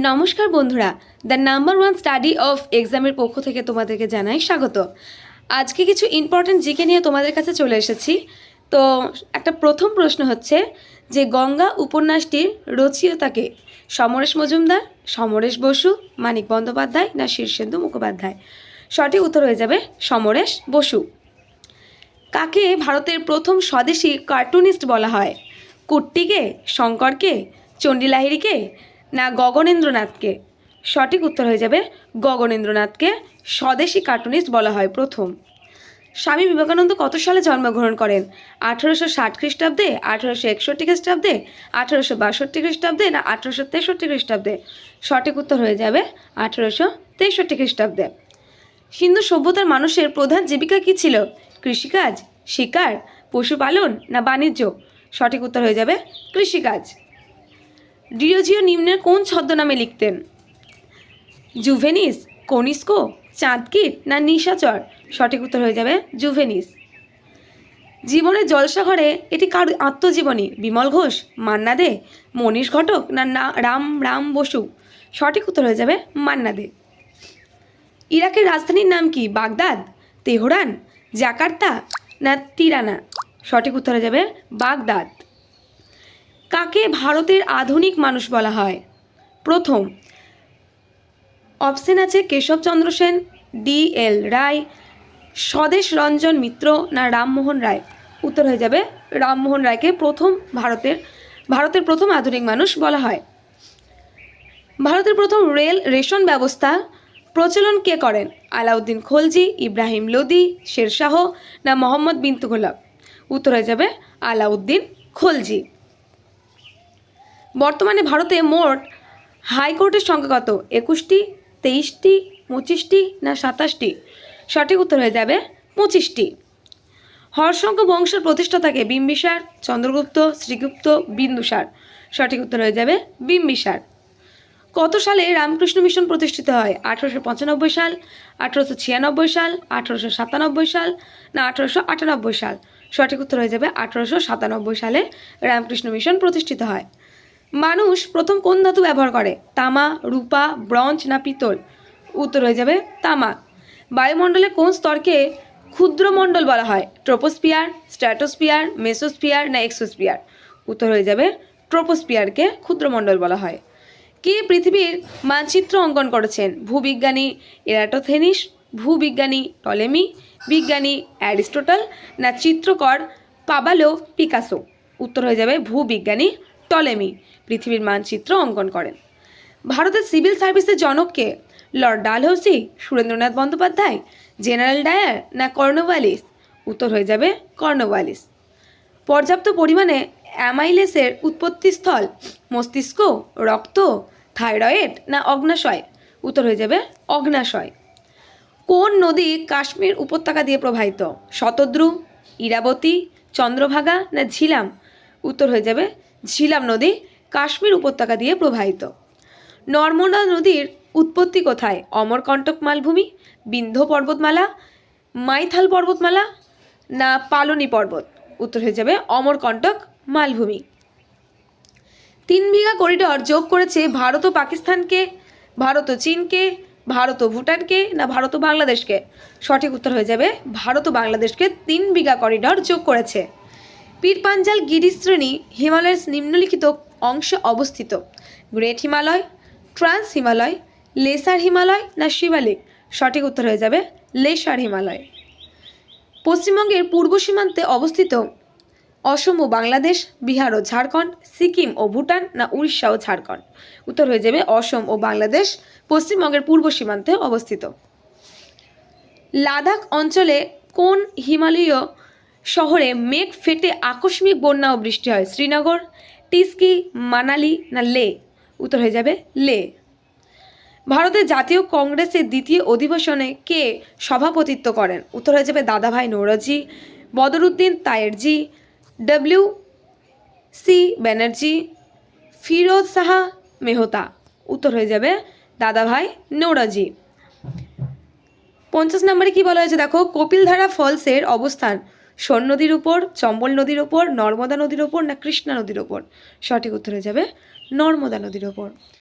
নমস্কার বন্ধুরা, the number one study of এক্সামের পক্ষ থেকে তোমাদেরকে জানাই স্বাগত। আজকে কিছু ইম্পর্টেন্ট জিকে নিয়ে তোমাদের কাছে চলে এসেছি। তো একটা প্রথম প্রশ্ন হচ্ছে যে গঙ্গা উপন্যাসটির রচয়িতাকে? সমরেশ মজুমদার, সমরেশ বসু, মানিক বন্দ্যোপাধ্যায় না শীর্ষেন্দু মুখোপাধ্যায়? সঠিক উত্তর হয়ে যাবে সমরেশ বসু। কাকে ভারতের প্রথম স্বদেশী কার্টুনিস্ট বলা হয়? কুট্টিকে, শঙ্করকে, চণ্ডী লাহিড়ীকে না গগনেন্দ্রনাথকে? সঠিক উত্তর হয়ে যাবে গগনেন্দ্রনাথকে স্বদেশী কার্টুনিস্ট বলা হয় প্রথম। স্বামী বিবেকানন্দ কত সালে জন্মগ্রহণ করেন? 1860 খ্রিস্টাব্দে, 1861 খ্রিস্টাব্দে, 1862 খ্রিস্টাব্দে না 1863 খ্রিস্টাব্দে? সঠিক উত্তর হয়ে যাবে 1863 খ্রিস্টাব্দে। সিন্ধু সভ্যতার মানুষের প্রধান জীবিকা কী ছিল? কৃষিকাজ, শিকার, পশুপালন না বাণিজ্য? সঠিক উত্তর হয়ে যাবে কৃষিকাজ। ডিওজিও নিম্নের কোন ছদ্মনামে লিখতেন? জুভেনিস, কনিষ্কো, চাঁদকিট না নিশাচর? সঠিক উত্তর হয়ে যাবে জুভেনিস। জীবনের জলসাঘরে এটি কার আত্মজীবনী? বিমল ঘোষ, মান্না দে, মনীষ ঘটক না রাম বসু? সঠিক উত্তর হয়ে যাবে মান্না দে। ইরাকের রাজধানীর নাম কি? বাগদাদ, তেহরান, জাকার্তা না তিরানা? সঠিক উত্তর হয়ে যাবে বাগদাদ। কাকে ভারতের আধুনিক মানুষ বলা হয়? প্রথম অপশন আছে কেশবচন্দ্র সেন, D.L. রায়, স্বদেশ রঞ্জন মিত্র না রামমোহন রায়? উত্তর হয়ে যাবে রামমোহন রায়কে ভারতের প্রথম আধুনিক মানুষ বলা হয়। ভারতের প্রথম রেশন ব্যবস্থা প্রচলন কে করেন? আলাউদ্দিন খলজি, ইব্রাহিম লোদি, শেরশাহ না মোহাম্মদ বিন তুগলক? উত্তর হয়ে যাবে আলাউদ্দিন খলজি। বর্তমানে ভারতে মোট হাইকোর্টের সংখ্যা কত? 21টি, 23টি, 25টি না 27টি? সঠিক উত্তর হয়ে যাবে 25টি। হর্ষঙ্ক বংশের প্রতিষ্ঠাতাকে? বিম্বিসার, চন্দ্রগুপ্ত, শ্রীগুপ্ত, বিন্দুসার? সঠিক উত্তর হয়ে যাবে বিম্বিসার। কত সালে রামকৃষ্ণ মিশন প্রতিষ্ঠিত হয়? 1895 সাল, 1896 সাল, 1897 সাল না 1898 সাল? সঠিক উত্তর হয়ে যাবে 1897 সালে রামকৃষ্ণ মিশন প্রতিষ্ঠিত হয়। মানুষ প্রথম কোন ধাতু ব্যবহার করে? তামা, রূপা, ব্রঞ্জ না পিতল? উত্তর হয়ে যাবে তামা। বায়ুমণ্ডলের কোন স্তরকে ক্ষুদ্রমণ্ডল বলা হয়? ট্রোপোস্ফিয়ার, স্ট্র্যাটোস্ফিয়ার, মেসোস্ফিয়ার না এক্সোস্ফিয়ার? উত্তর হয়ে যাবে ট্রোপোস্ফিয়ারকে ক্ষুদ্রমণ্ডল বলা হয়। কে পৃথিবীর মানচিত্র অঙ্কন করেছেন? ভূবিজ্ঞানী এরাটোথেনিস, ভূবিজ্ঞানী টলেমি, বিজ্ঞানী অ্যারিস্টটল না চিত্রকর পাবালো পিকাসো? উত্তর হয়ে যাবে ভূবিজ্ঞানী টলেমি পৃথিবীর মানচিত্র অঙ্কন করেন। ভারতের সিভিল সার্ভিসের জনককে? Lord Dalhousie, Surendranath Bandyopadhyay, general Dyer না কর্নওয়ালিস? উত্তর হয়ে যাবে কর্নওয়ালিস। পর্যাপ্ত পরিমাণে অ্যামাইলেসের উৎপত্তিস্থল? মস্তিষ্ক, রক্ত, থাইরয়েড না অগ্নাশয়? উত্তর হয়ে যাবে অগ্নাশয়। কোন নদী কাশ্মীর উপত্যকা দিয়ে প্রবাহিত? শতদ্রু, ইরাবতী, চন্দ্রভাগা না ঝিলাম? উত্তর হয়ে যাবে ঝিলাম নদী কাশ্মীর উপত্যকা দিয়ে প্রবাহিত। নর্মদা নদীর উৎপত্তি কোথায়? অমরকণ্টক মালভূমি, বিন্ধ্য পর্বতমালা, মাইথাল পর্বতমালা না পালনি পর্বত? উত্তর হয়ে যাবে অমরকণ্টক মালভূমি। 3 বিঘা করিডর যোগ করেছে ভারত ও পাকিস্তানকে, ভারত ও চীনকে, ভারত ও ভুটানকে না ভারত ও বাংলাদেশকে? সঠিক উত্তর হয়ে যাবে ভারত ও বাংলাদেশকে 3 বিঘা করিডর যোগ করেছে। পীরপাঞ্জাল গিরিশ্রেণী হিমালয়ের নিম্নলিখিত অংশে অবস্থিত? Great Himalaya, trans Himalaya, lesser Himalaya না শিবালিক? সঠিক উত্তর হয়ে যাবে লেসার হিমালয়। পশ্চিমবঙ্গের পূর্ব সীমান্তে অবস্থিত? অসম ও বাংলাদেশ, বিহার ও ঝাড়খণ্ড, সিকিম ও ভুটান না উড়িষ্যা ও ঝাড়খণ্ড? উত্তর হয়ে যাবে অসম ও বাংলাদেশ পশ্চিমবঙ্গের পূর্ব সীমান্তে অবস্থিত। লাদাখ অঞ্চলে কোন হিমালয়ীয় শহরে মেঘ ফেটে আকস্মিক বন্যা ও বৃষ্টি হয়? শ্রীনগর, টিস্কি, মানালি না লে? উত্তর হয়ে যাবে লে। ভারতের জাতীয় কংগ্রেসের দ্বিতীয় অধিবেশনে কে সভাপতিত্ব করেন? উত্তর হয়ে যাবে দাদাভাই নৌরোজি, বদরুদ্দিন তায়েরজি, W.C. ব্যানার্জি, ফিরোজ শাহ মেহতা? উত্তর হয়ে যাবে দাদাভাই নৌরোজি। 50 নম্বরে কি বলা হয়েছে দেখো? কপিলধারা ফলসের অবস্থান সোন নদীর উপর, চম্বল নদীর উপর, নর্মদা নদীর উপর না কৃষ্ণা নদীর উপর? সঠিক উত্তর হয়ে যাবে নর্মদা নদীর উপর।